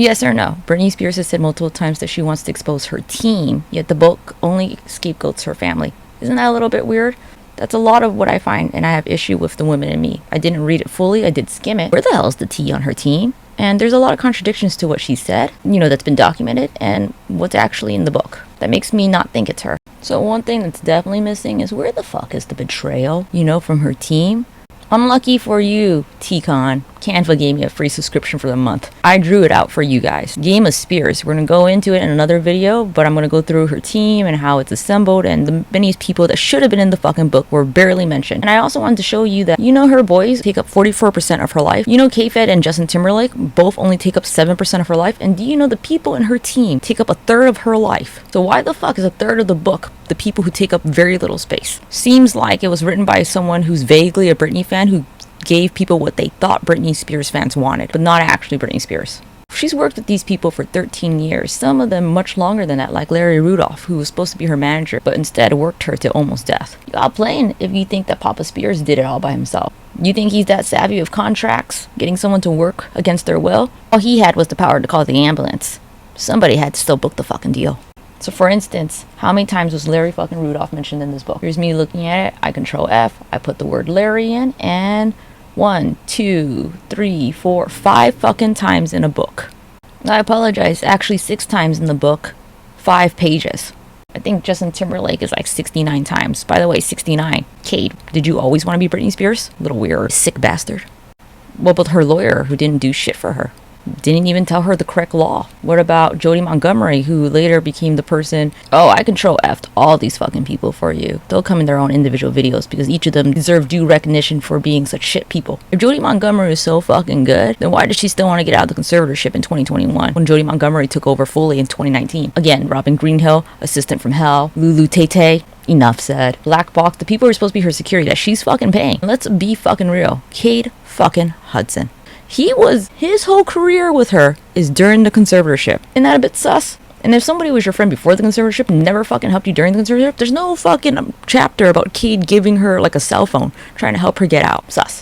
Yes or no? Britney Spears has said multiple times that she wants to expose her team, yet the book only scapegoats her family. Isn't that a little bit weird? That's a lot of what I find, and I have issue with The Woman in Me. I didn't read it fully, I did skim it. Where the hell is the tea on her team? And there's a lot of contradictions to what she said, that's been documented, and what's actually in the book. That makes me not think it's her. So one thing that's definitely missing is where the fuck is the betrayal, from her team? Unlucky for you, T-Con. Canva gave me a free subscription for the month. I drew it out for you guys. Game of Spears. We're going to go into it in another video, but I'm going to go through her team and how it's assembled, and the many people that should have been in the fucking book were barely mentioned. And I also wanted to show you that, her boys take up 44% of her life. K-Fed and Justin Timberlake both only take up 7% of her life. And do you know the people in her team take up a third of her life? So why the fuck is a third of the book the people who take up very little space? Seems like it was written by someone who's vaguely a Britney fan who gave people what they thought Britney Spears fans wanted, but not actually Britney Spears. She's worked with these people for 13 years, some of them much longer than that, like Larry Rudolph, who was supposed to be her manager, but instead worked her to almost death. Y'all playing if you think that Papa Spears did it all by himself. You think he's that savvy with contracts, getting someone to work against their will? All he had was the power to call the ambulance. Somebody had to still book the fucking deal. So for instance, how many times was Larry fucking Rudolph mentioned in this book? Here's me looking at it, I Control F, I put the word Larry in, and 1, 2, 3, 4, 5 fucking times in a book. I apologize, actually 6 times in the book, 5 pages. I think Justin Timberlake is like 69 times. By the way, 69. Kate, did you always want to be Britney Spears? Little weird, sick bastard. What about her lawyer who didn't do shit for her? Didn't even tell her the correct law. What about Jody Montgomery, who later became the person, I Control F'd all these fucking people for you. They'll come in their own individual videos because each of them deserve due recognition for being such shit people. If Jody Montgomery is so fucking good, then why does she still want to get out of the conservatorship in 2021 when Jody Montgomery took over fully in 2019? Again, Robin Greenhill, Assistant from Hell, Lulu Tete. Enough said. Black Box, the people who are supposed to be her security that she's fucking paying. Let's be fucking real. Cade fucking Hudson. His whole career with her is during the conservatorship. Isn't that a bit sus? And if somebody was your friend before the conservatorship and never fucking helped you during the conservatorship, there's no fucking chapter about Cade giving her like a cell phone, trying to help her get out. Sus.